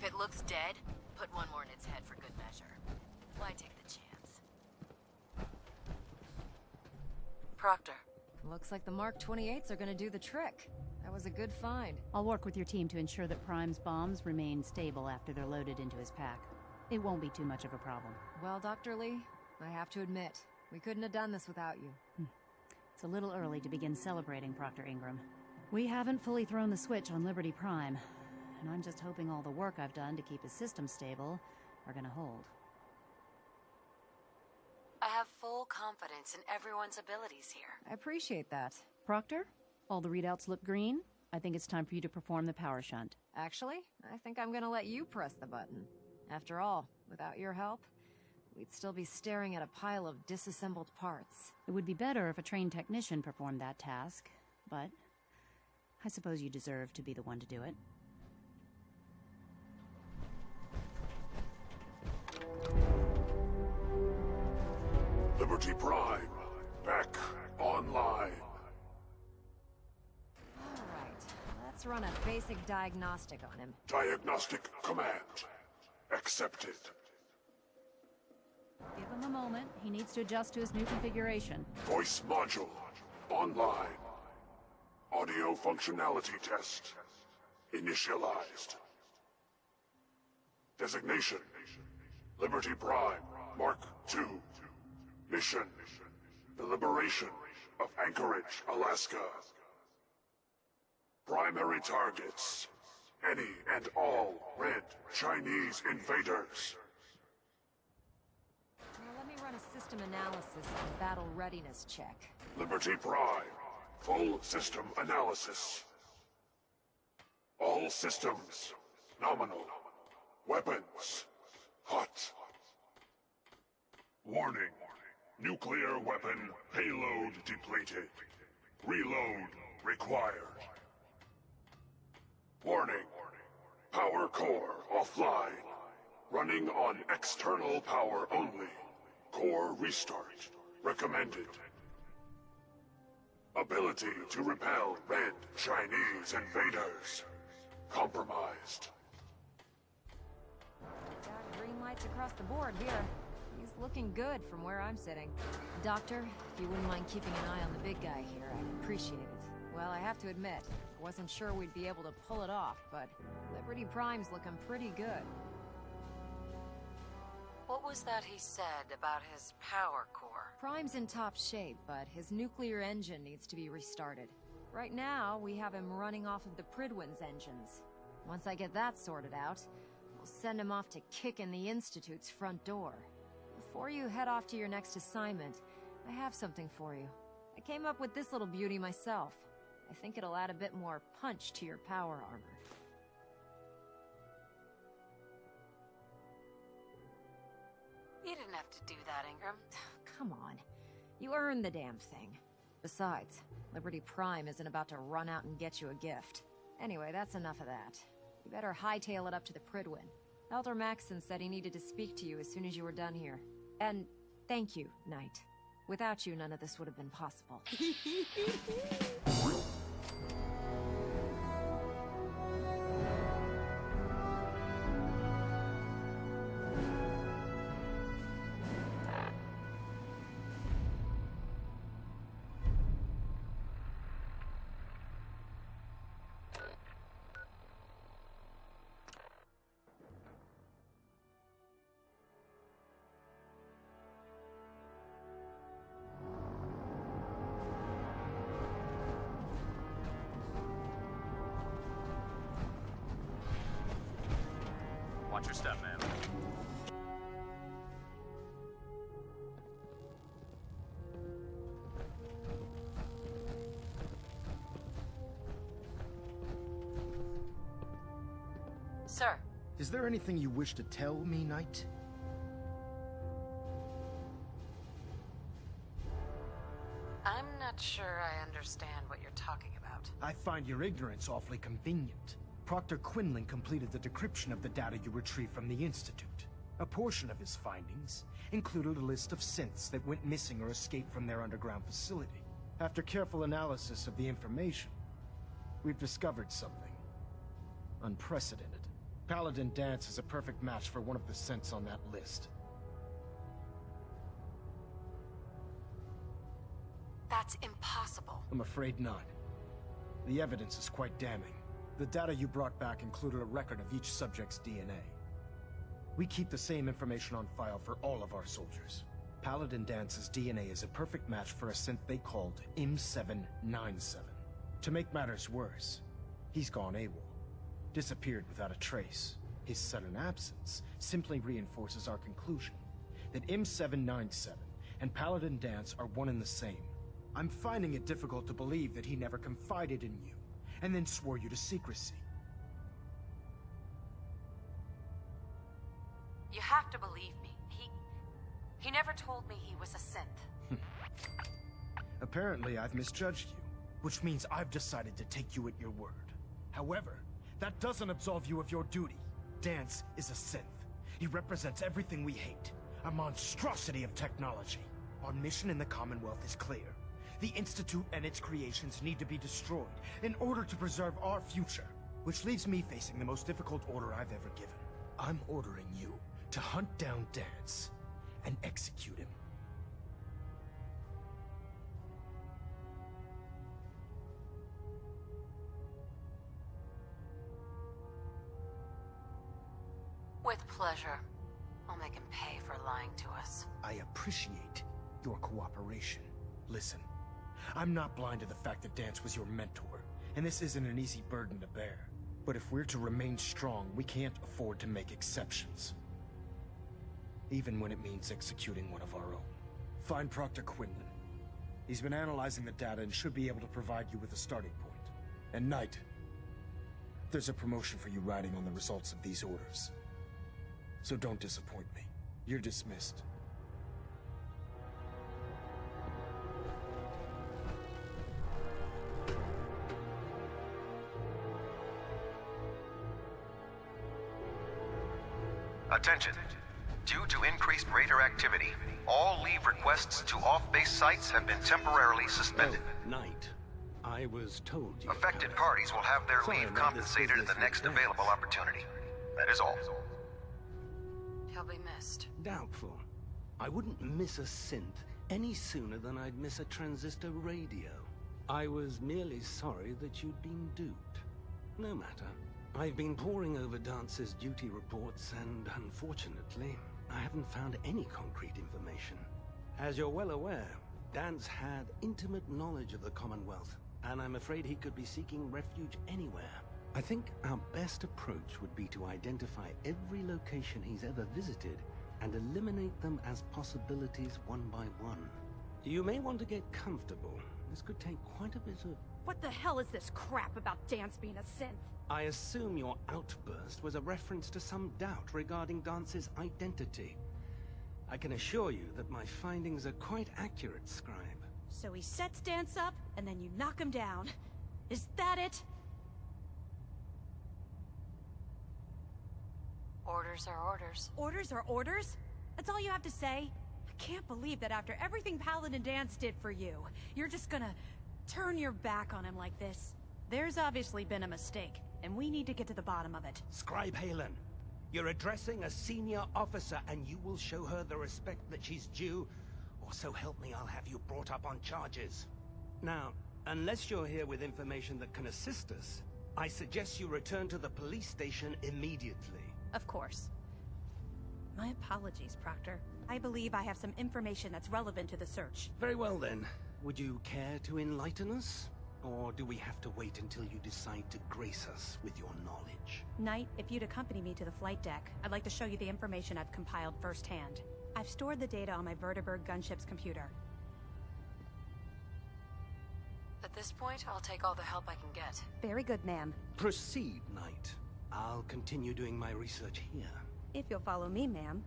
If it looks dead, put one more in its head for good measure. Why take the chance? Proctor. Looks like the Mark 28s are gonna do the trick. That was a good find. I'll work with your team to ensure that Prime's bombs remain stable after they're loaded into his pack. It won't be too much of a problem. Well, Dr. Lee, I have to admit, we couldn't have done this without you. It's a little early to begin celebrating, Proctor Ingram. We haven't fully thrown the switch on Liberty Prime, and I'm just hoping all the work I've done to keep his system stable are gonna hold. I have full confidence in everyone's abilities here. I appreciate that. Proctor, all the readouts look green. I think it's time for you to perform the power shunt. Actually, I think I'm gonna let you press the button. After all, without your help, we'd still be staring at a pile of disassembled parts. It would be better if a trained technician performed that task, but I suppose you deserve to be the one to do it. Liberty Prime, back online. All right, let's run a basic diagnostic on him. Diagnostic command accepted. Give him a moment. He needs to adjust to his new configuration. Voice module online. Audio functionality test initialized. Designation: Liberty Prime Mark II. Mission: the liberation of Anchorage, Alaska. Primary targets: any and all red Chinese invaders. Now let me run a system analysis and battle readiness check. Liberty Prime, full system analysis. All systems nominal. Weapons hot. Warning. Nuclear weapon payload depleted. Reload required. Warning. Power core offline. Running on external power only. Core restart recommended. Ability to repel red Chinese invaders compromised. Got green lights across the board here. He's looking good from where I'm sitting. Doctor, if you wouldn't mind keeping an eye on the big guy here, I'd appreciate it. Well, I have to admit, I wasn't sure we'd be able to pull it off, but Liberty Prime's looking pretty good. What was that he said about his power core? Prime's in top shape, but his nuclear engine needs to be restarted. Right now, we have him running off of the Pridwin's engines. Once I get that sorted out, we'll send him off to kick in the Institute's front door. Before you head off to your next assignment, I have something for you. I came up with this little beauty myself. I think it'll add a bit more punch to your power armor. You didn't have to do that, Ingram. Come on. You earned the damn thing. Besides, Liberty Prime isn't about to run out and get you a gift. Anyway, that's enough of that. You better hightail it up to the Pridwin. Elder Maxson said he needed to speak to you as soon as you were done here. And thank you, Knight. Without you, none of this would have been possible. Watch your step, man. Sir. Is there anything you wish to tell me, Knight? I'm not sure I understand what you're talking about. I find your ignorance awfully convenient. Proctor Quinlan completed the decryption of the data you retrieved from the Institute. A portion of his findings included a list of synths that went missing or escaped from their underground facility. After careful analysis of the information, we've discovered something unprecedented. Paladin Danse is a perfect match for one of the synths on that list. That's impossible. I'm afraid not. The evidence is quite damning. The data you brought back included a record of each subject's DNA. We keep the same information on file for all of our soldiers. Paladin Dance's DNA is a perfect match for a synth they called M797. To make matters worse, he's gone AWOL. Disappeared without a trace. His sudden absence simply reinforces our conclusion that M797 and Paladin Danse are one and the same. I'm finding it difficult to believe that he never confided in you, and then swore you to secrecy. You have to believe me. He never told me he was a synth. Apparently, I've misjudged you, which means I've decided to take you at your word. However, that doesn't absolve you of your duty. Danse is a synth. He represents everything we hate, a monstrosity of technology. Our mission in the Commonwealth is clear. The Institute and its creations need to be destroyed in order to preserve our future, which leaves me facing the most difficult order I've ever given. I'm ordering you to hunt down Danse and execute him. With pleasure. I'll make him pay for lying to us. I appreciate your cooperation. Listen, I'm not blind to the fact that Danse was your mentor, and this isn't an easy burden to bear. But if we're to remain strong, we can't afford to make exceptions. Even when it means executing one of our own. Find Proctor Quinlan. He's been analyzing the data and should be able to provide you with a starting point. And Knight, there's a promotion for you riding on the results of these orders. So don't disappoint me. You're dismissed. Attention. Due to increased raider activity, all leave requests to off-base sites have been temporarily suspended. Oh, Knight, I was told you... Affected parties will have their Sorry leave about this compensated at the business next with available Danse. opportunity. That is all. He'll be missed. Doubtful. I wouldn't miss a synth any sooner than I'd miss a transistor radio. I was merely sorry that you'd been duped. No matter. I've been poring over Dance's duty reports, and unfortunately, I haven't found any concrete information. As you're well aware, Danse had intimate knowledge of the Commonwealth, and I'm afraid he could be seeking refuge anywhere. I think our best approach would be to identify every location he's ever visited and eliminate them as possibilities one by one. You may want to get comfortable. This could take quite a bit of... What the hell is this crap about Danse being a synth? I assume your outburst was a reference to some doubt regarding Dance's identity. I can assure you that my findings are quite accurate, Scribe. So he sets Danse up, and then you knock him down. Is that it? Orders are orders. Orders are orders? That's all you have to say? I can't believe that after everything Paladin Danse did for you, you're just gonna turn your back on him like this. There's obviously been a mistake, and we need to get to the bottom of it. Scribe Halen, you're addressing a senior officer, and you will show her the respect that she's due, or so help me, I'll have you brought up on charges. Now, unless you're here with information that can assist us, I suggest you return to the police station immediately. Of course. My apologies, Proctor. I believe I have some information that's relevant to the search. Very well then. Would you care to enlighten us? Or do we have to wait until you decide to grace us with your knowledge? Knight, if you'd accompany me to the flight deck, I'd like to show you the information I've compiled firsthand. I've stored the data on my Vertibird gunship's computer. At this point, I'll take all the help I can get. Very good, ma'am. Proceed, Knight. I'll continue doing my research here. If you'll follow me, ma'am.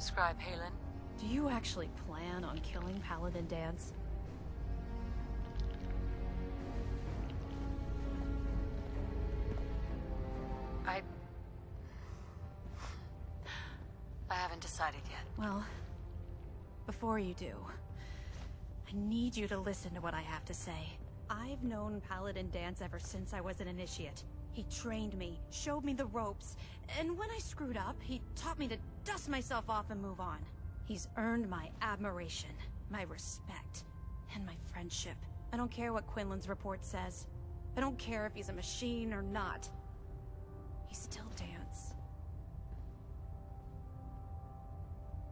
Scribe Halen? Do you actually plan on killing Paladin Dance? I haven't decided yet. Well, before you do, I need you to listen to what I have to say. I've known Paladin Dance ever since I was an initiate. He trained me, showed me the ropes, and when I screwed up, he taught me to dust myself off and move on. He's earned my admiration, my respect, and my friendship. I don't care what Quinlan's report says. I don't care if he's a machine or not. He's still Dance.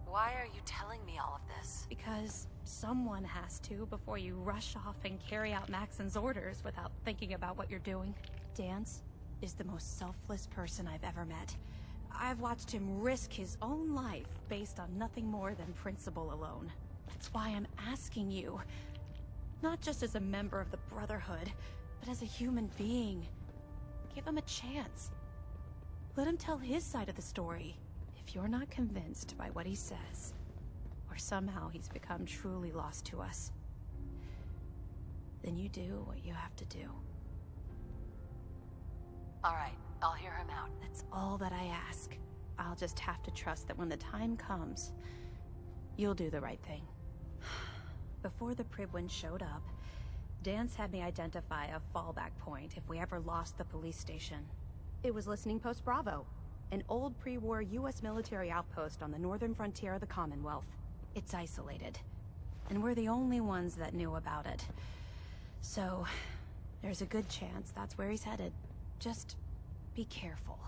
Why are you telling me all of this? Because someone has to before you rush off and carry out Maxon's orders without thinking about what you're doing. Dance is the most selfless person I've ever met. I've watched him risk his own life based on nothing more than principle alone. That's why I'm asking you, not just as a member of the Brotherhood, but as a human being. Give him a chance. Let him tell his side of the story. If you're not convinced by what he says, or somehow he's become truly lost to us, then you do what you have to do. All right, I'll hear him out. That's all that I ask. I'll just have to trust that when the time comes, you'll do the right thing. Before the Pribwin showed up, Dance had me identify a fallback point if we ever lost the police station. It was Listening Post Bravo, an old pre-war US military outpost on the northern frontier of the Commonwealth. It's isolated, and we're the only ones that knew about it. So, there's a good chance that's where he's headed. Just be careful.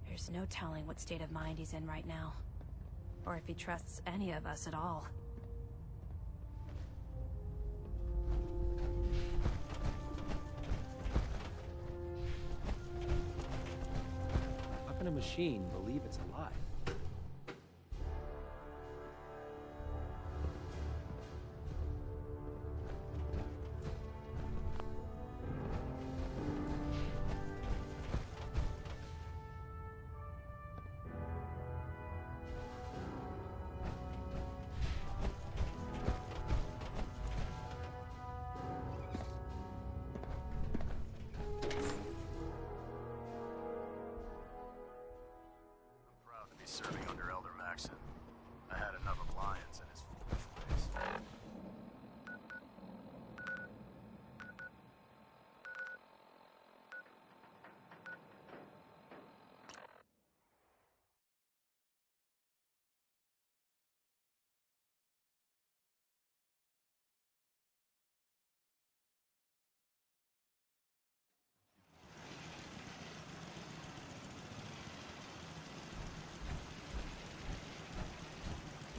There's no telling what state of mind he's in right now, or if he trusts any of us at all. How can a machine believe it's alive? Serving under Elder Maxon. I had enough of Lyons and his foolish ways.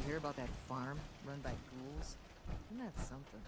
Hear about that farm run by ghouls? Isn't that something?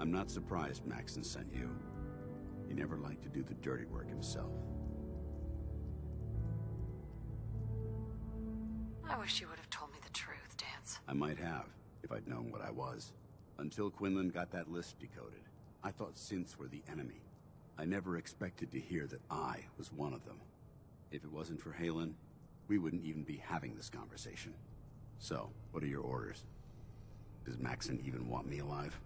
I'm not surprised Maxon sent you. He never liked to do the dirty work himself. I wish you would have told me the truth, Dance. I might have, if I'd known what I was. Until Quinlan got that list decoded, I thought synths were the enemy. I never expected to hear that I was one of them. If it wasn't for Halen, we wouldn't even be having this conversation. So, what are your orders? Does Maxon even want me alive?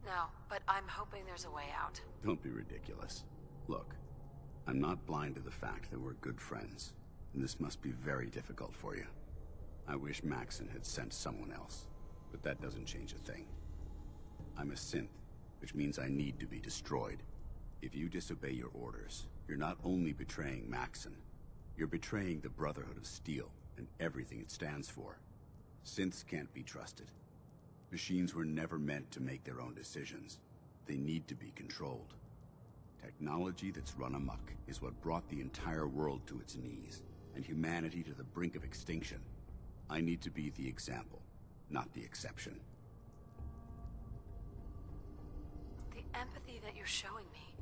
No, but I'm hoping there's a way out. Don't be ridiculous. Look, I'm not blind to the fact that we're good friends, and this must be very difficult for you. I wish Maxon had sent someone else, but that doesn't change a thing. I'm a synth, which means I need to be destroyed. If you disobey your orders, you're not only betraying Maxon, you're betraying the Brotherhood of Steel and everything it stands for. Synths can't be trusted. Machines were never meant to make their own decisions. They need to be controlled. Technology that's run amok is what brought the entire world to its knees, and humanity to the brink of extinction. I need to be the example, not the exception. The empathy that you're showing me,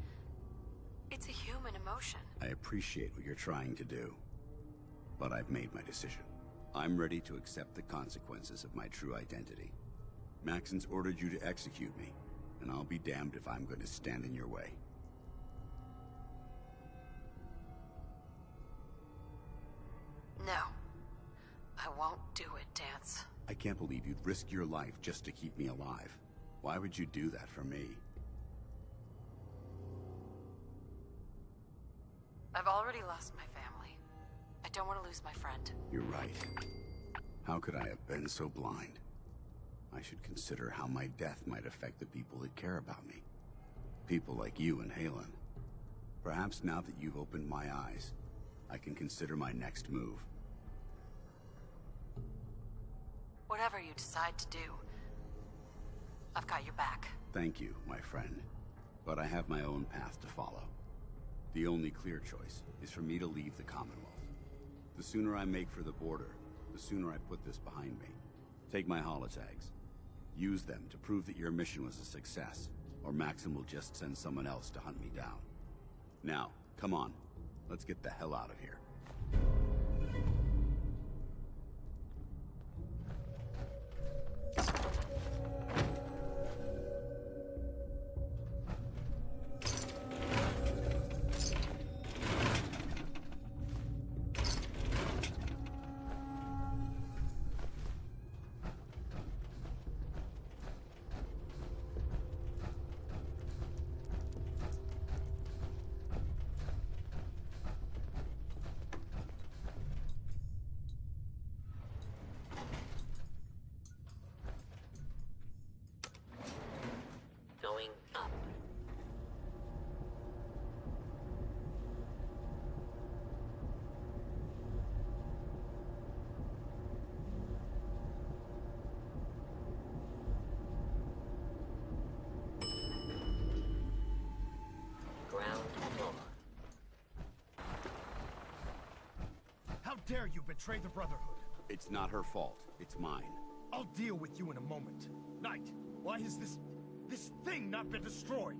it's a human emotion. I appreciate what you're trying to do, but I've made my decision. I'm ready to accept the consequences of my true identity. Maxon's ordered you to execute me, and I'll be damned if I'm going to stand in your way. No. I won't do it, Dance. I can't believe you'd risk your life just to keep me alive. Why would you do that for me? I've already lost my family. I don't want to lose my friend. You're right. How could I have been so blind? I should consider how my death might affect the people that care about me. People like you and Halen. Perhaps now that you've opened my eyes, I can consider my next move. Whatever you decide to do, I've got your back. Thank you, my friend. But I have my own path to follow. The only clear choice is for me to leave the Commonwealth. The sooner I make for the border, the sooner I put this behind me. Take my holotags. Use them to prove that your mission was a success, or Maxon will just send someone else to hunt me down. Now, come on. Let's get the hell out of here. Going up. Ground floor. How dare you betray the Brotherhood? It's not her fault. It's mine. I'll deal with you in a moment. Knight, why has this thing not been destroyed?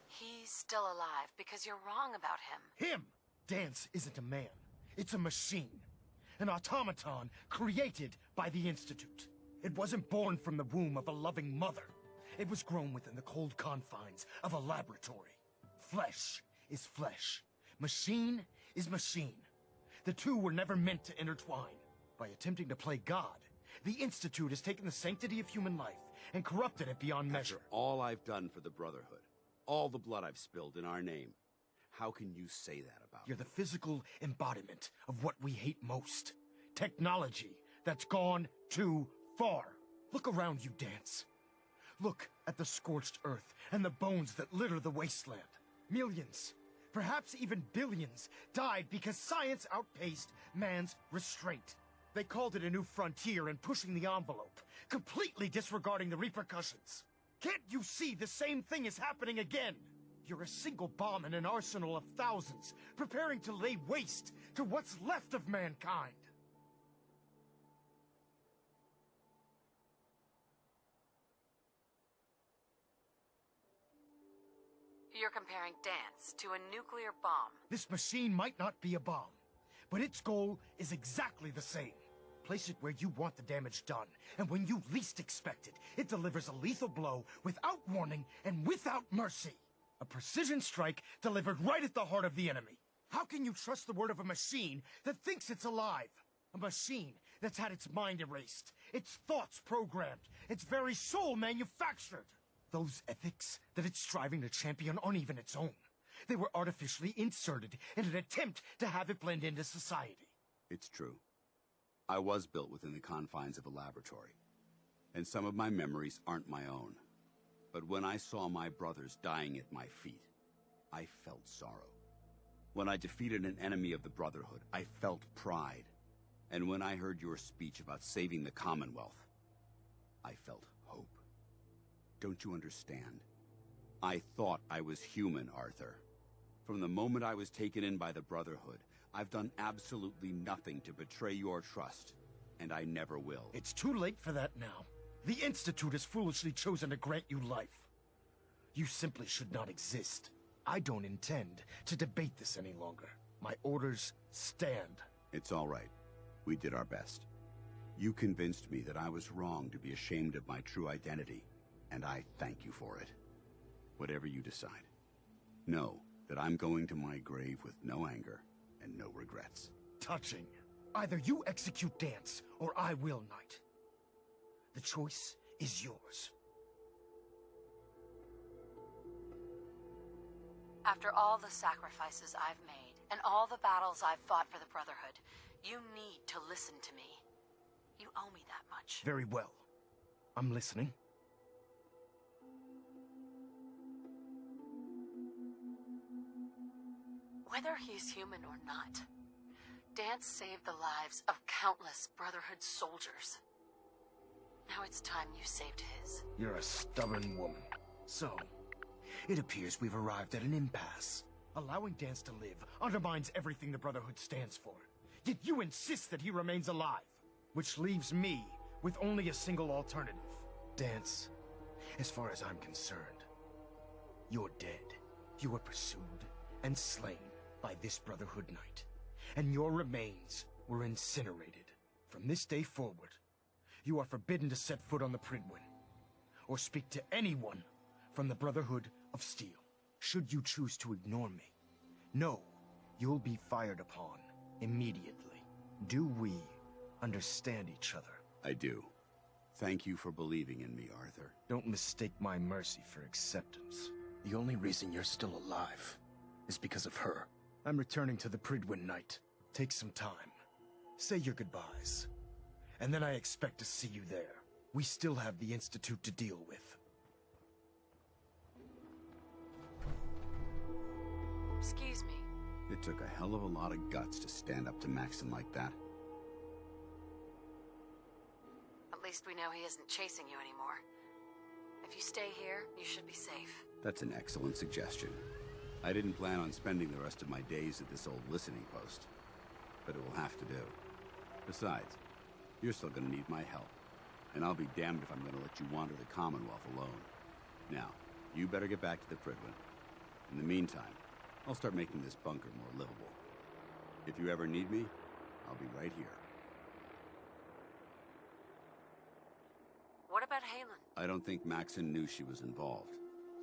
He's still alive because you're wrong about him. Him! Dance isn't a man. It's a machine. An automaton created by the Institute. It wasn't born from the womb of a loving mother. It was grown within the cold confines of a laboratory. Flesh is flesh. Machine is machine. The two were never meant to intertwine. By attempting to play God, the Institute has taken the sanctity of human life and corrupted it beyond measure. After all I've done for the Brotherhood, all the blood I've spilled in our name, how can you say that about me? You're the physical embodiment of what we hate most. Technology that's gone too far. Look around you, Dance. Look at the scorched earth and the bones that litter the wasteland. Millions, perhaps even billions, died because science outpaced man's restraint. They called it a new frontier and pushing the envelope, completely disregarding the repercussions. Can't you see the same thing is happening again? You're a single bomb in an arsenal of thousands, preparing to lay waste to what's left of mankind. You're comparing Dance to a nuclear bomb. This machine might not be a bomb, but its goal is exactly the same. Place it where you want the damage done, and when you least expect it, it delivers a lethal blow without warning and without mercy. A precision strike delivered right at the heart of the enemy. How can you trust the word of a machine that thinks it's alive? A machine that's had its mind erased, its thoughts programmed, its very soul manufactured. Those ethics that it's striving to champion aren't even its own. They were artificially inserted in an attempt to have it blend into society. It's true. I was built within the confines of a laboratory, and some of my memories aren't my own. But when I saw my brothers dying at my feet, I felt sorrow. When I defeated an enemy of the Brotherhood, I felt pride. And when I heard your speech about saving the Commonwealth, I felt hope. Don't you understand? I thought I was human, Arthur. From the moment I was taken in by the Brotherhood, I've done absolutely nothing to betray your trust, and I never will. It's too late for that now. The Institute has foolishly chosen to grant you life. You simply should not exist. I don't intend to debate this any longer. My orders stand. It's all right. We did our best. You convinced me that I was wrong to be ashamed of my true identity, and I thank you for it. Whatever you decide, know that I'm going to my grave with no anger and no regrets. Touching. Either you execute Dance, or I will, Knight. The choice is yours. After all the sacrifices I've made, and all the battles I've fought for the Brotherhood, you need to listen to me. You owe me that much. Very well. I'm listening. Whether he's human or not, Dance saved the lives of countless Brotherhood soldiers. Now it's time you saved his. You're a stubborn woman. So, it appears we've arrived at an impasse. Allowing Dance to live undermines everything the Brotherhood stands for. Yet you insist that he remains alive. Which leaves me with only a single alternative. Dance, as far as I'm concerned, you're dead. You were pursued and slain by this Brotherhood Knight, and your remains were incinerated. From this day forward, you are forbidden to set foot on the Prydwen, or speak to anyone from the Brotherhood of Steel. Should you choose to ignore me, know you'll be fired upon immediately. Do we understand each other? I do. Thank you for believing in me, Arthur. Don't mistake my mercy for acceptance. The only reason you're still alive is because of her. I'm returning to the Prydwen Knight. Take some time. Say your goodbyes. And then I expect to see you there. We still have the Institute to deal with. Excuse me. It took a hell of a lot of guts to stand up to Maxon like that. At least we know he isn't chasing you anymore. If you stay here, you should be safe. That's an excellent suggestion. I didn't plan on spending the rest of my days at this old listening post, but it will have to do. Besides, you're still gonna need my help, and I'll be damned if I'm gonna let you wander the Commonwealth alone. Now, you better get back to the Prydwen. In the meantime, I'll start making this bunker more livable. If you ever need me, I'll be right here. What about Halen? I don't think Maxon knew she was involved,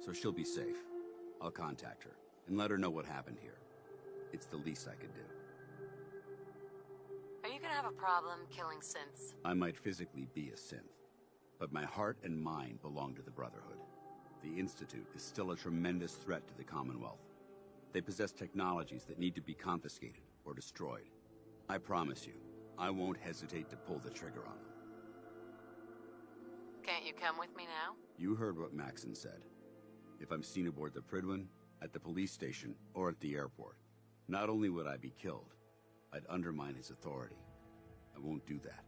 so she'll be safe. I'll contact her and let her know what happened here. It's the least I could do. Are you gonna have a problem killing synths? I might physically be a synth, but my heart and mind belong to the Brotherhood. The Institute is still a tremendous threat to the Commonwealth. They possess technologies that need to be confiscated or destroyed. I promise you, I won't hesitate to pull the trigger on them. Can't you come with me now? You heard what Maxon said. If I'm seen aboard the Prydwen, at the police station, or at the airport, not only would I be killed, I'd undermine his authority. I won't do that.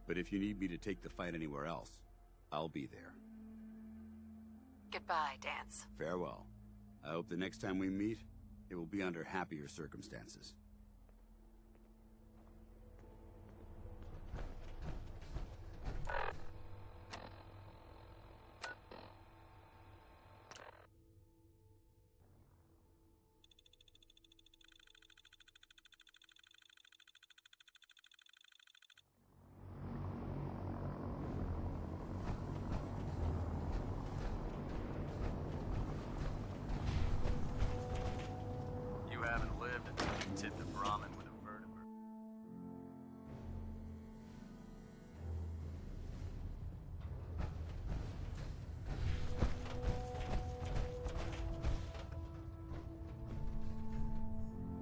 But if you need me to take the fight anywhere else, I'll be there. Goodbye, Dance. Farewell. I hope the next time we meet, it will be under happier circumstances. You haven't lived until you tipped a Brahmin with a vertebrae.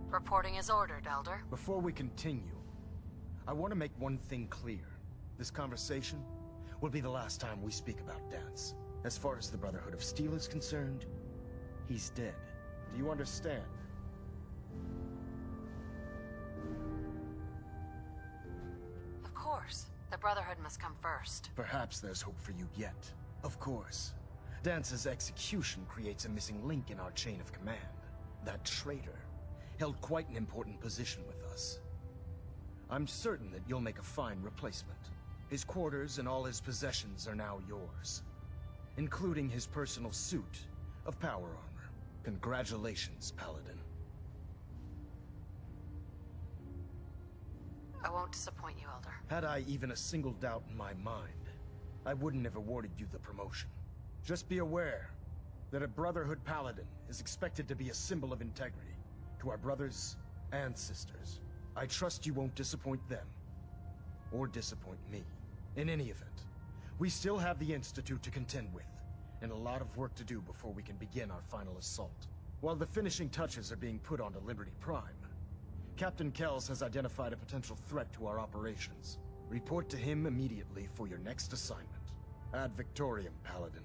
Reporting is ordered, Elder. Before we continue, I want to make one thing clear. This conversation will be the last time we speak about Dance. As far as the Brotherhood of Steel is concerned, he's dead. Do you understand? Of course. The Brotherhood must come first. Perhaps there's hope for you yet. Of course. Dance's execution creates a missing link in our chain of command. That traitor held quite an important position with us. I'm certain that you'll make a fine replacement. His quarters and all his possessions are now yours, including his personal suit of power armor. Congratulations, Paladin. I won't disappoint you, Elder. Had I even a single doubt in my mind, I wouldn't have awarded you the promotion. Just be aware that a Brotherhood Paladin is expected to be a symbol of integrity to our brothers and sisters. I trust you won't disappoint them, or disappoint me. In any event, we still have the Institute to contend with, and a lot of work to do before we can begin our final assault. While the finishing touches are being put onto Liberty Prime, Captain Kells has identified a potential threat to our operations. Report to him immediately for your next assignment. Ad Victoriam, Paladin.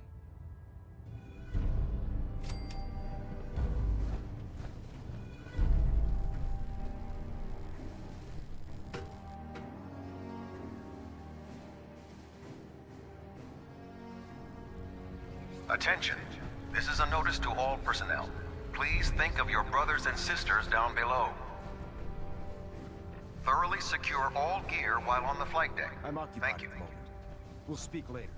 Attention. This is a notice to all personnel. Please think of your brothers and sisters down below. Thoroughly secure all gear while on the flight deck. I'm occupied Thank you. at the moment. We'll speak later.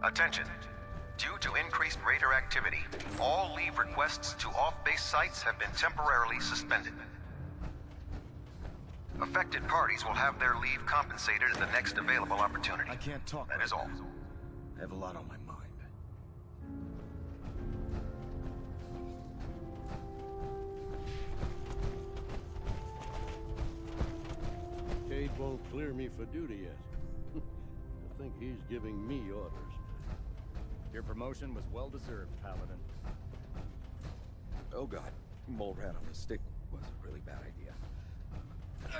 Attention. Due to increased raider activity, all leave requests to off-base sites have been temporarily suspended. Affected parties will have their leave compensated at the next available opportunity. I can't talk. That is all. I have a lot on my mind. Cade won't clear me for duty yet. I think he's giving me orders. Your promotion was well-deserved, Paladin. Oh god, Mold Rat on the stick was a really bad idea.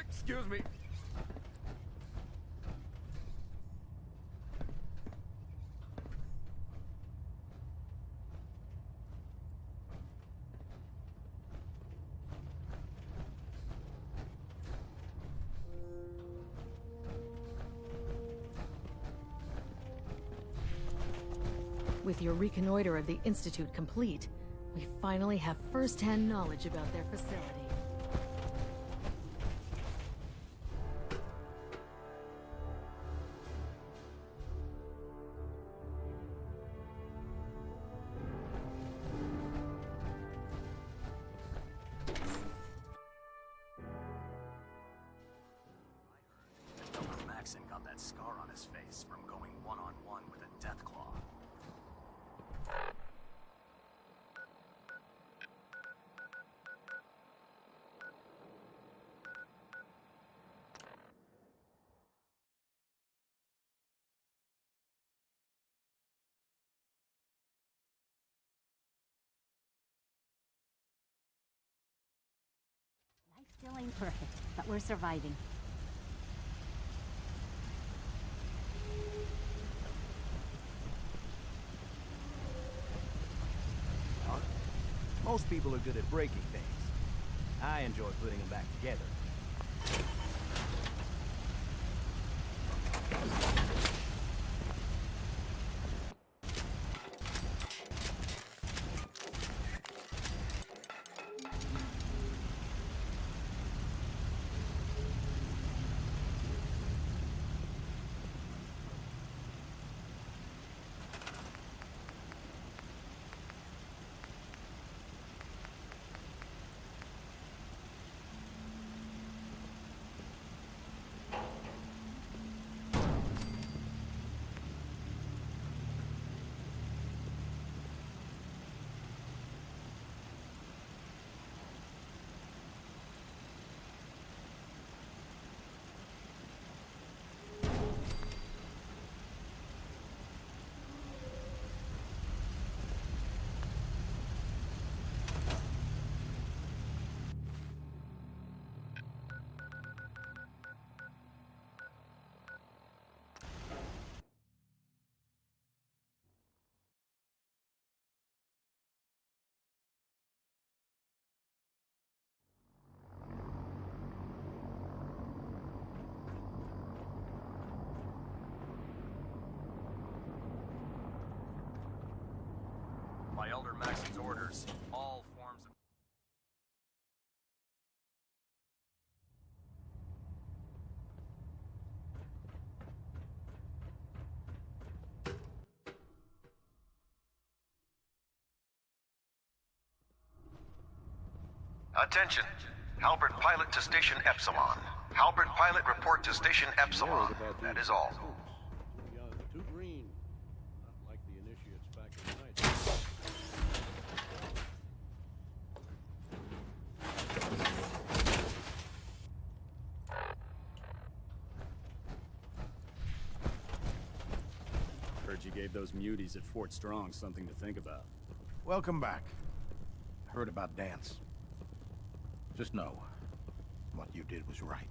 Excuse me. With your reconnoiter of the Institute complete, we finally have first-hand knowledge about their facility. Maxon got that scar on his face from going one-on-one with a Deathclaw. Still ain't perfect, but we're surviving. Most people are good at breaking things. I enjoy putting them back together. By Elder Maxon's orders, all forms of... Attention. Halbert pilot to Station Epsilon. Halbert pilot report to Station Epsilon. That is all. Too green. Not like the initiates back in night. Heard you gave those muties at Fort Strong something to think about. Welcome back. Heard about Dance. Just know, what you did was right.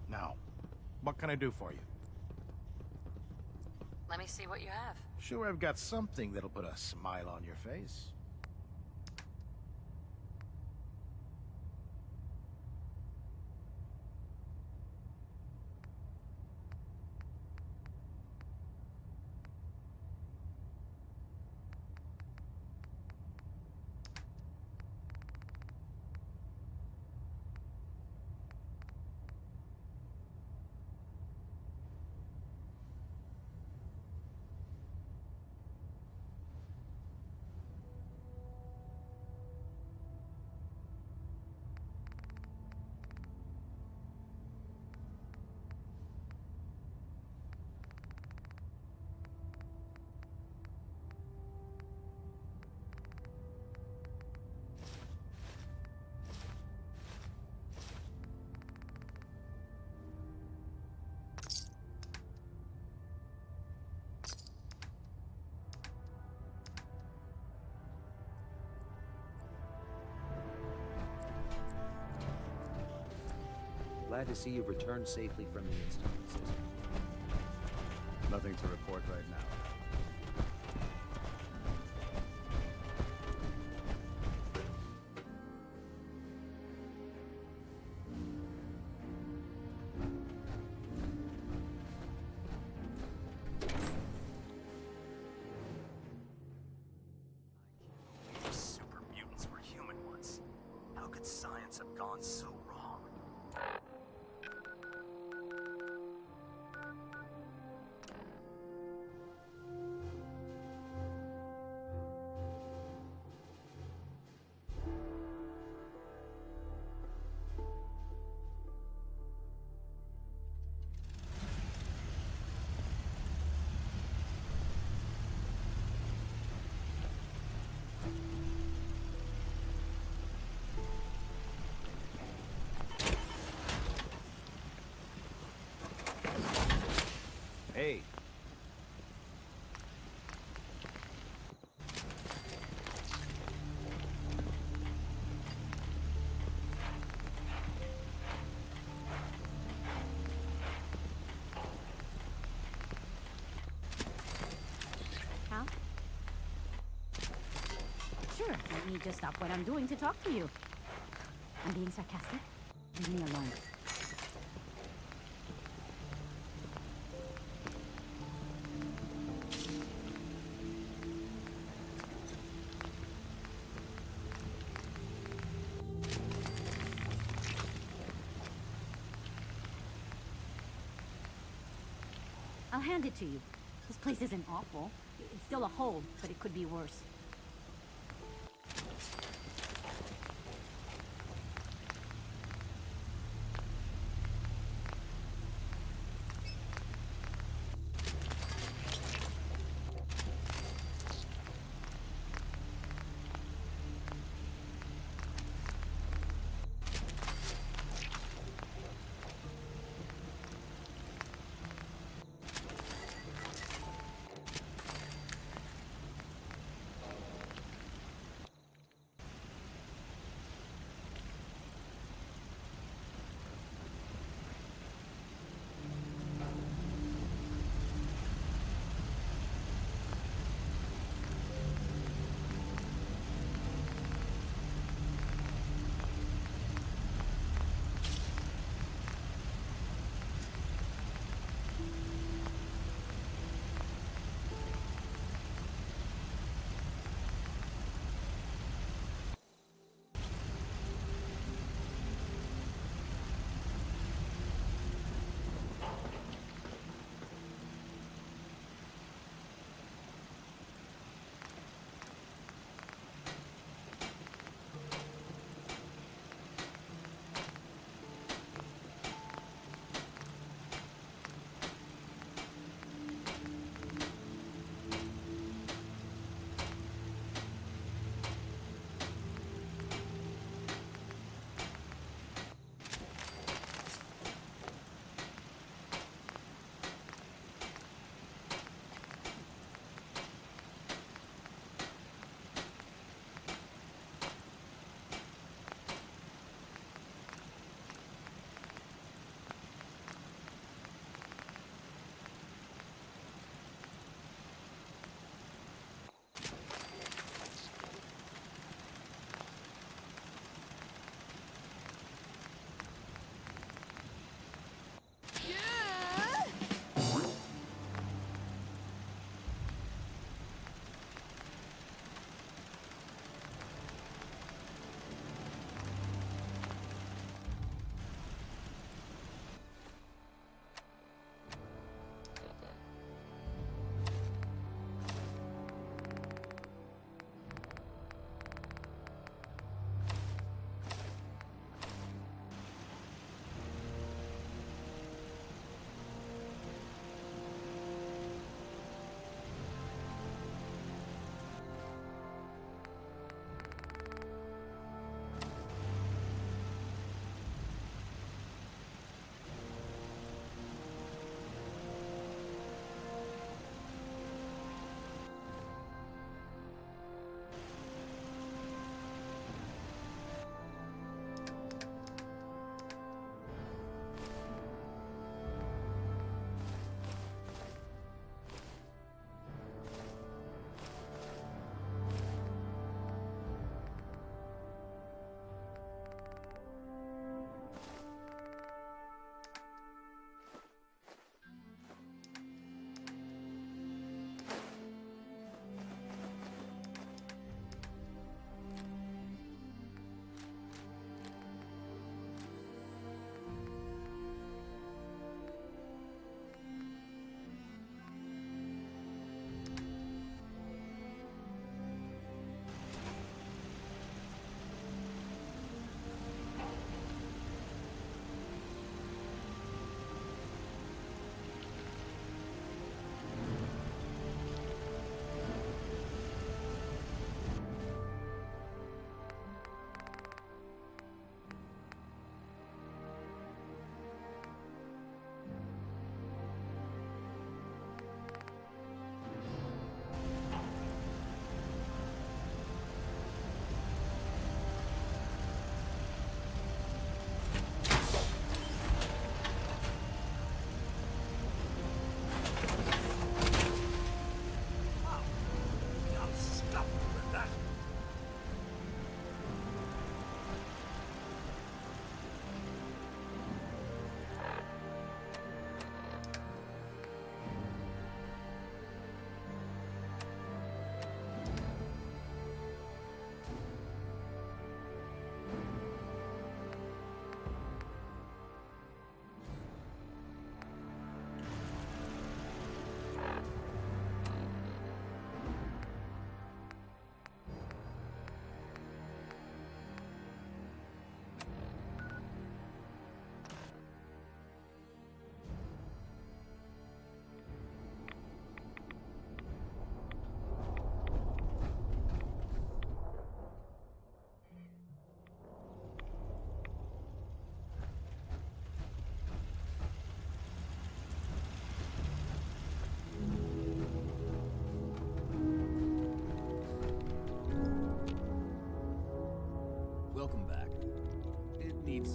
Now, what can I do for you? Let me see what you have. Sure, I've got something that'll put a smile on your face. Glad to see you've returned safely from the Institute system. Nothing to report right now. These super mutants were human once. How could science have gone so wrong? Hey. me just stop what I'm doing to talk to you. I'm being sarcastic. Leave me alone. I'll hand it to you. This place isn't awful. It's still a hole, but it could be worse.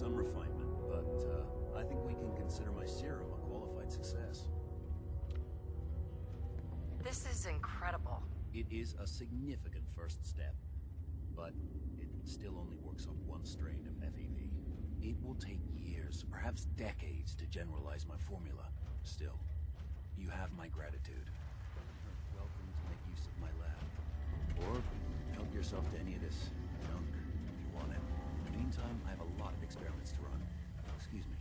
some refinement, but I think we can consider my serum a qualified success. This is incredible. It is a significant first step, but it still only works on one strain of FEV. It will take years, perhaps decades, to generalize my formula. Still, you have my gratitude. You're welcome to make use of my lab. Or help yourself to any of this junk if you want it. In the meantime, I have a lot of experiments to run. Excuse me.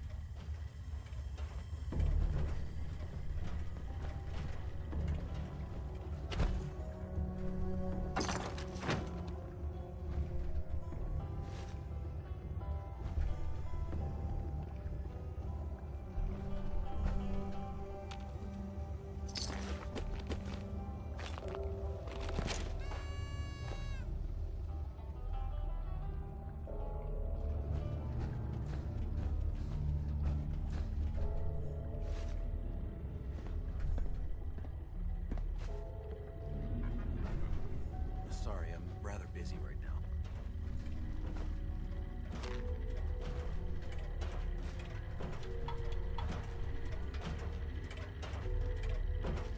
Sorry, I'm rather busy right now.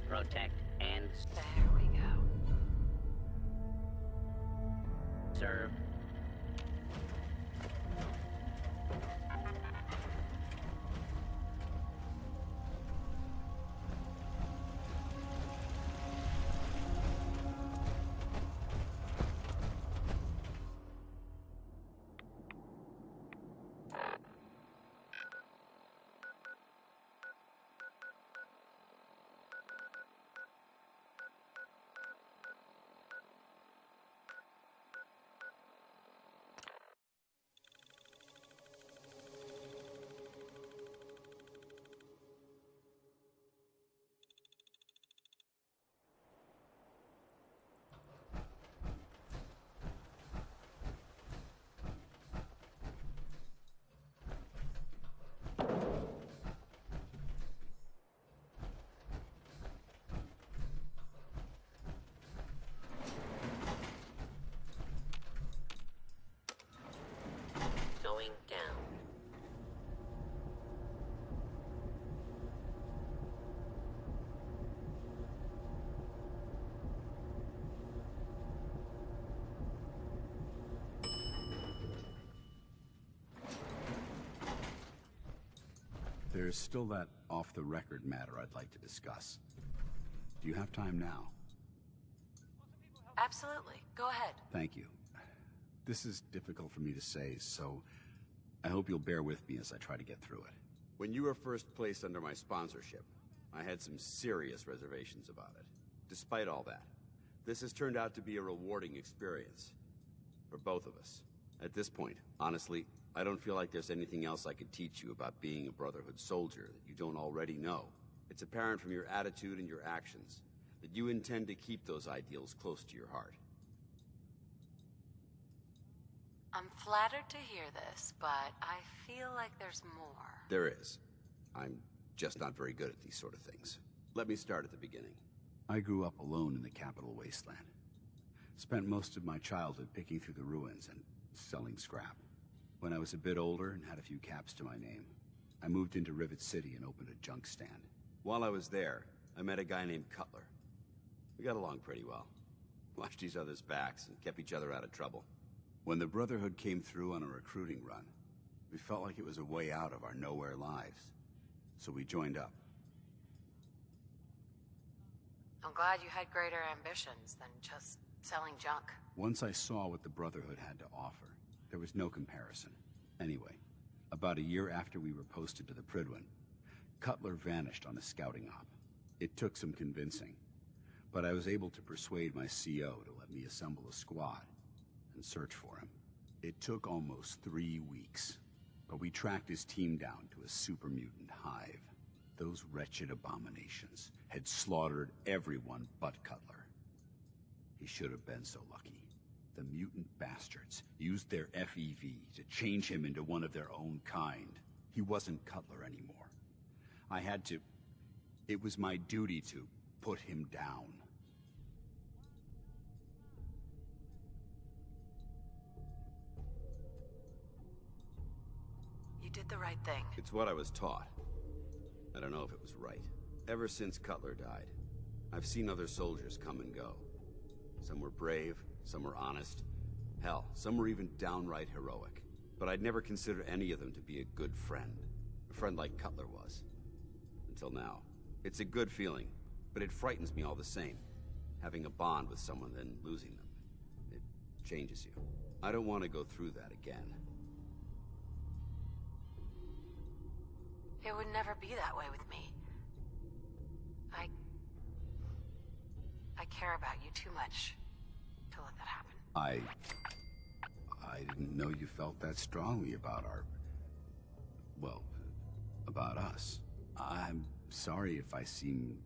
Protect and There we go. serve. Going down. There's still that off-the-record matter I'd like to discuss. Do you have time now? Absolutely. Go ahead. Thank you. This is difficult for me to say, so I hope you'll bear with me as I try to get through it. When you were first placed under my sponsorship, I had some serious reservations about it. Despite all that, this has turned out to be a rewarding experience. For both of us. At this point, honestly, I don't feel like there's anything else I could teach you about being a Brotherhood soldier that you don't already know. It's apparent from your attitude and your actions that you intend to keep those ideals close to your heart. I'm flattered to hear this, but I feel like there's more. There is. I'm just not very good at these sort of things. Let me start at the beginning. I grew up alone in the capital Wasteland. Spent most of my childhood picking through the ruins and selling scrap. When I was a bit older and had a few caps to my name, I moved into Rivet City and opened a junk stand. While I was there, I met a guy named Cutler. We got along pretty well. Watched each other's backs and kept each other out of trouble. When the Brotherhood came through on a recruiting run, we felt like it was a way out of our nowhere lives. So we joined up. I'm glad you had greater ambitions than just selling junk. Once I saw what the Brotherhood had to offer, there was no comparison. Anyway, about a year after we were posted to the Prydwen, Cutler vanished on a scouting op. It took some convincing, but I was able to persuade my CO to let me assemble a squad and search for him. It took almost 3 weeks, but we tracked his team down to a super mutant hive. Those wretched abominations had slaughtered everyone but Cutler. He should have been so lucky. The mutant bastards used their FEV to change him into one of their own kind. He wasn't Cutler anymore. I had to... It was my duty to put him down. You did the right thing. It's what I was taught. I don't know if it was right. Ever since Cutler died, I've seen other soldiers come and go. Some were brave, some were honest. Hell, some were even downright heroic. But I'd never considered any of them to be a good friend. A friend like Cutler was. Until now. It's a good feeling, but it frightens me all the same. Having a bond with someone, then losing them. It changes you. I don't want to go through that again. It would never be that way with me. I care about you too much to let that happen. I didn't know you felt that strongly about well, about us. I'm sorry if I seem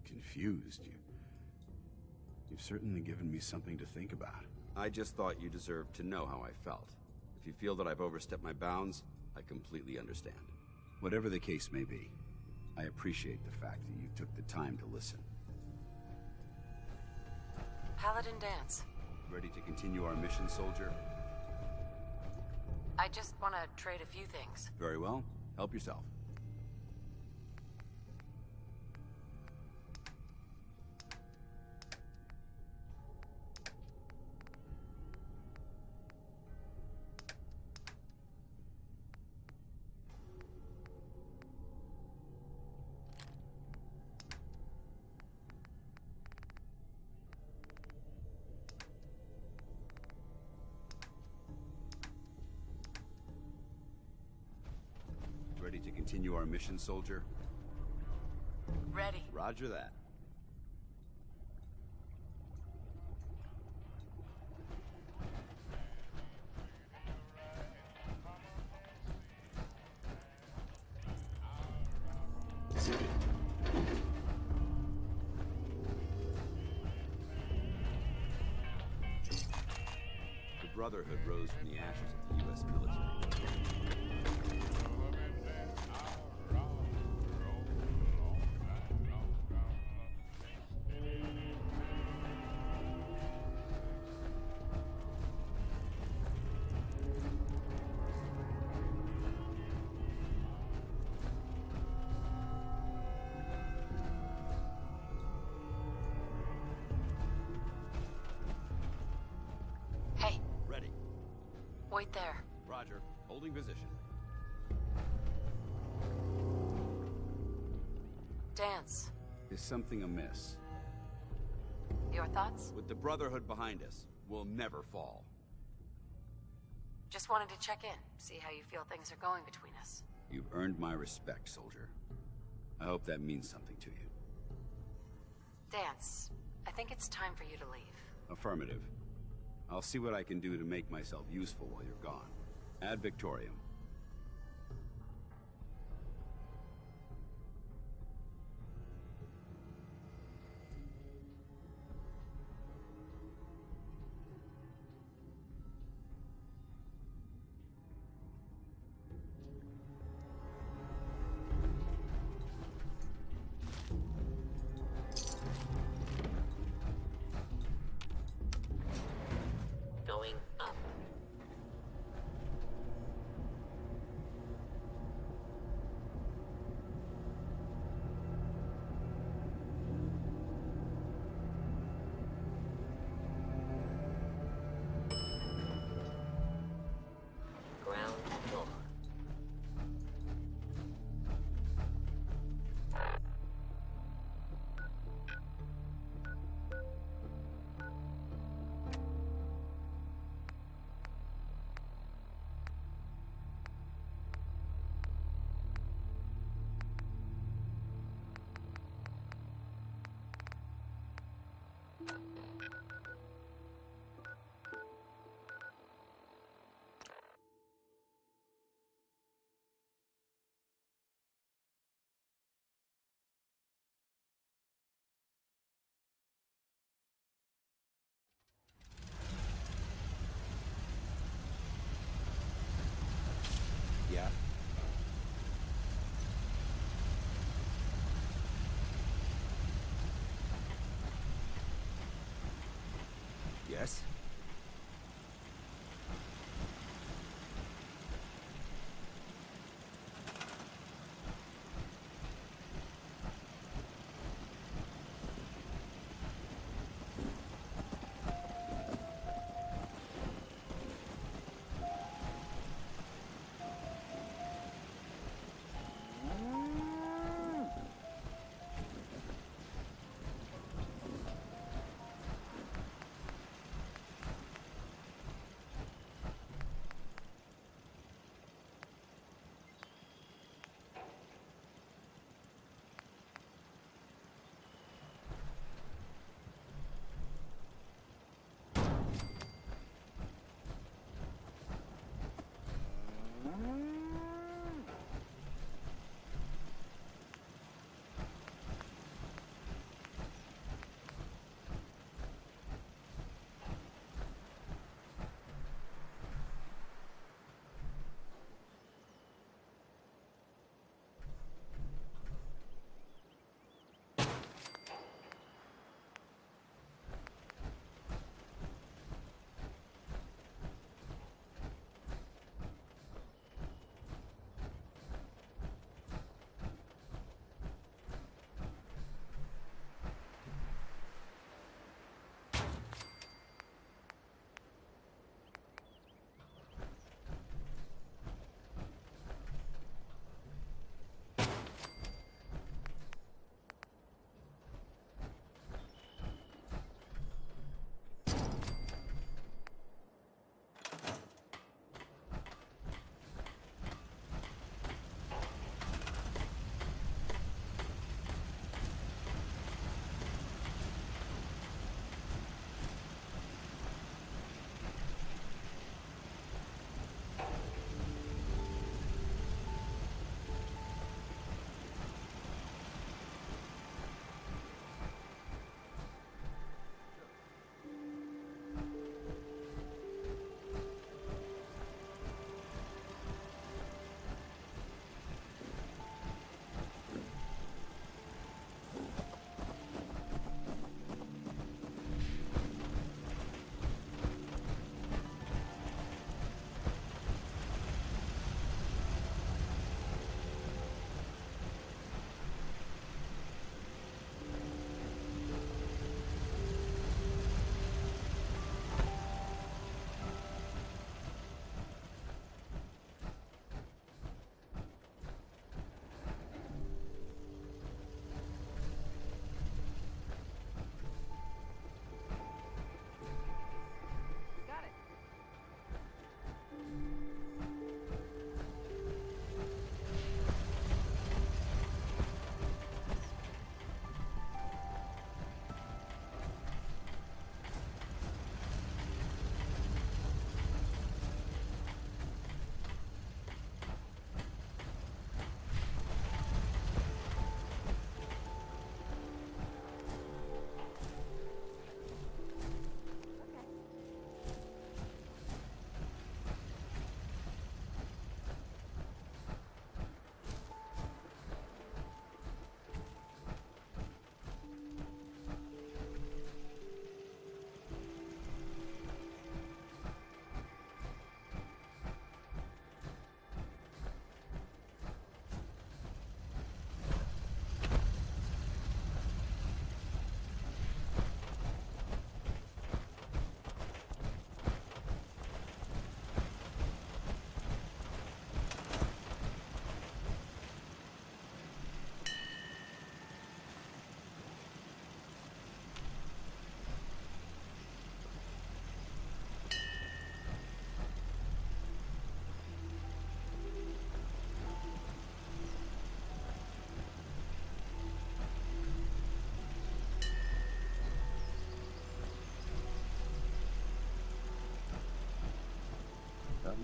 confused. You've certainly given me something to think about. I just thought you deserved to know how I felt. If you feel that I've overstepped my bounds, I completely understand. Whatever the case may be, I appreciate the fact that you took the time to listen. Paladin Dance. Ready to continue our mission, soldier? I just want to trade a few things. Very well. Help yourself. Ready to continue our mission, soldier? Ready. Roger that. The Brotherhood rose from the ashes of the U.S. military. Wait there. Roger. Holding position. Dance. Is something amiss? Your thoughts? With the Brotherhood behind us, we'll never fall. Just wanted to check in, see how you feel things are going between us. You've earned my respect, soldier. I hope that means something to you. Dance, I think it's time for you to leave. Affirmative. I'll see what I can do to make myself useful while you're gone. Ad Victoriam. Going up.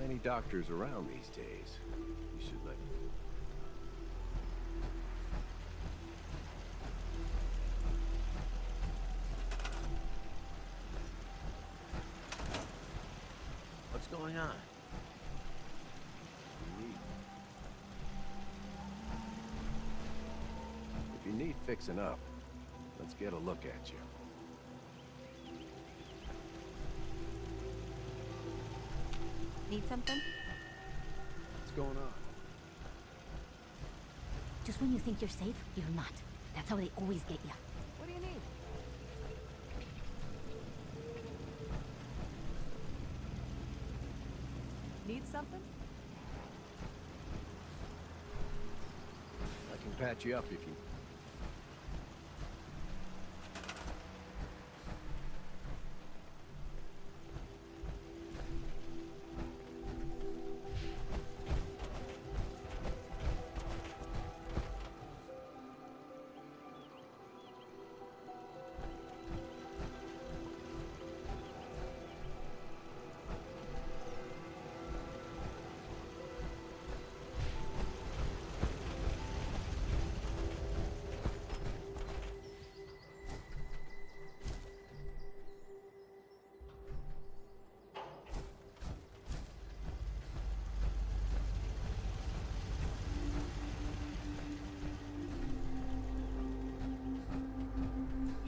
many doctors around these days. You should let... What's going on? If you need fixing up, let's get a look at you. Need something? What's going on? Just when you think you're safe, you're not. That's how they always get you. What do you need? Need something? I can patch you up if you...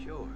Sure.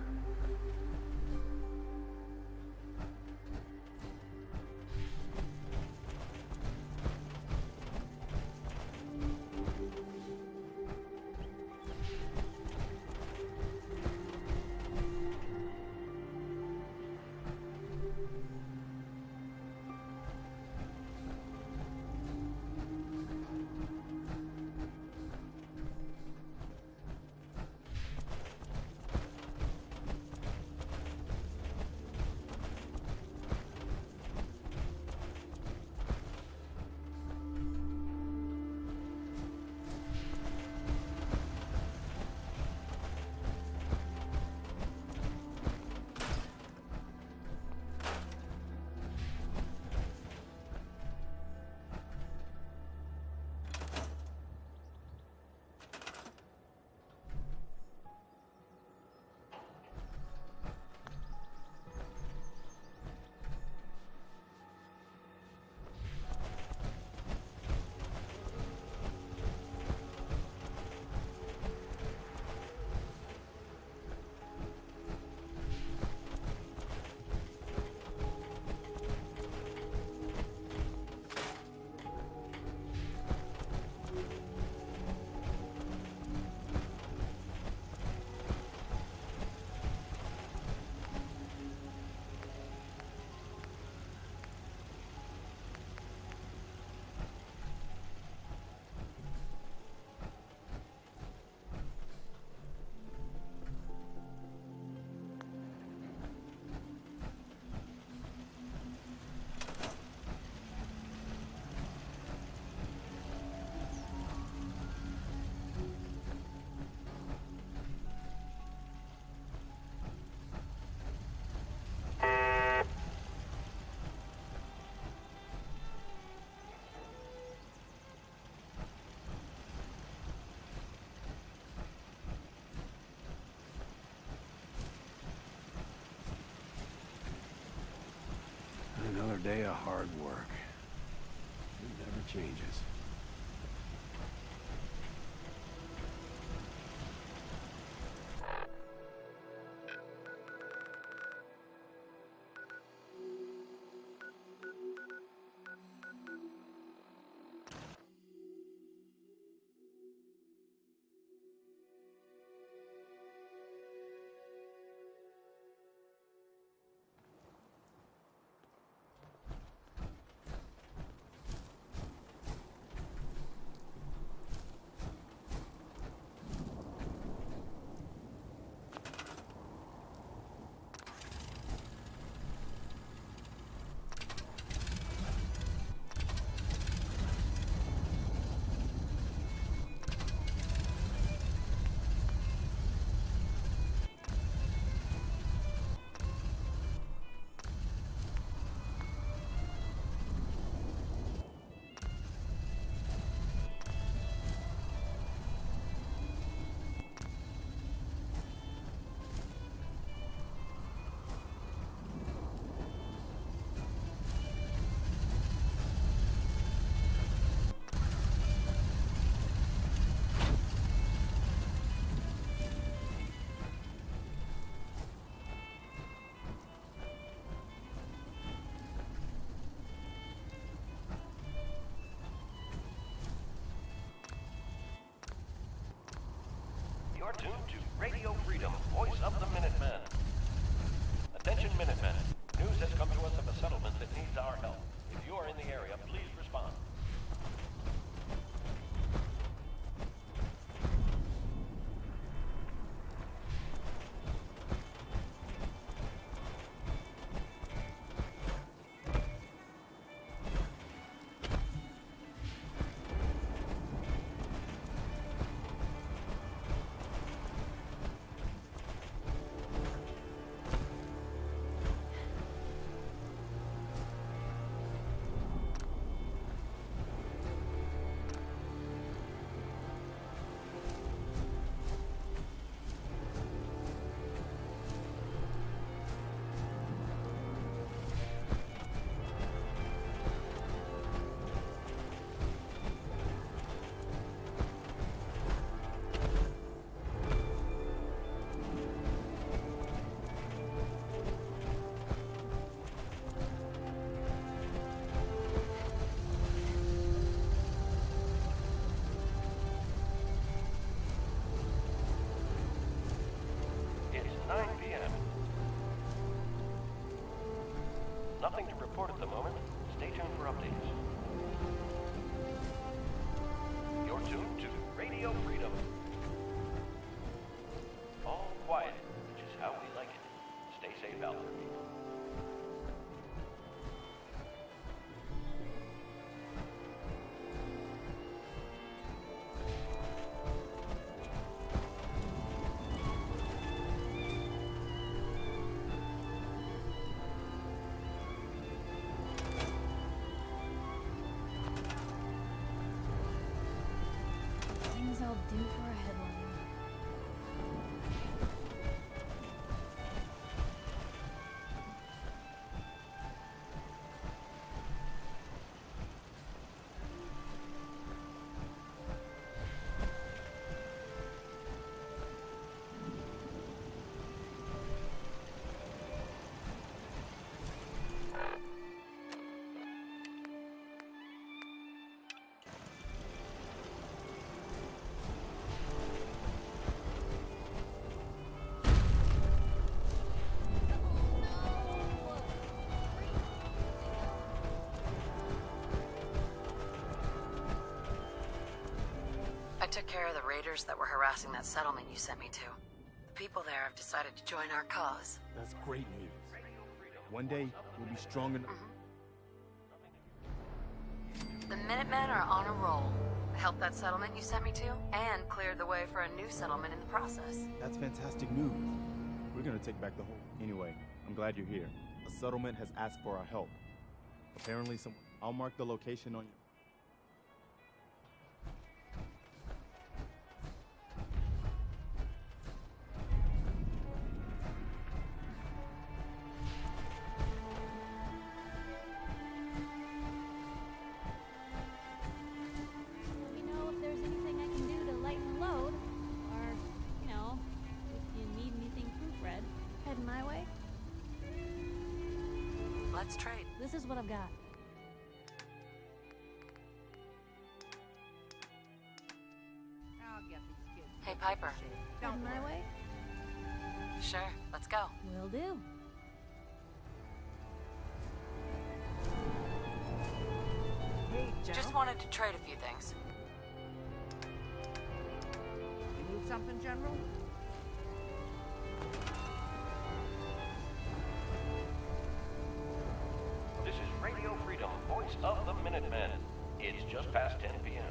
Another day of hard work. It never changes. Radio Freedom, voice of the Minutemen. Attention Minutemen. News has come to us of a settlement that needs our help. If you are in the area, please respond. Nothing to report at the moment. Stay tuned for updates. You're tuned to Radio Freedom. All quiet, which is how we like it. Stay safe out there, people. I'll do for a headline. I took care of the raiders that were harassing that settlement you sent me to. The people there have decided to join our cause. That's great news. One day, we'll be strong enough. The Minutemen are on a roll. Helped that settlement you sent me to, and cleared the way for a new settlement in the process. That's fantastic news. We're gonna take back the whole... Anyway, I'm glad you're here. A settlement has asked for our help. Apparently I'll mark the location on your... Let's trade. This is what I've got. I'll get these kids. Hey, Piper. Heading my way? Sure, let's go. Will do. Hey, General. Just wanted to trade a few things. You need something, General? This is Radio Freedom, voice of the Minutemen. It's just past 10 p.m.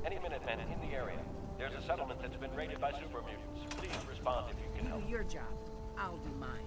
Any Minutemen in the area? There's a settlement that's been raided by super mutants. Please respond if you can help. Do your job. I'll do mine.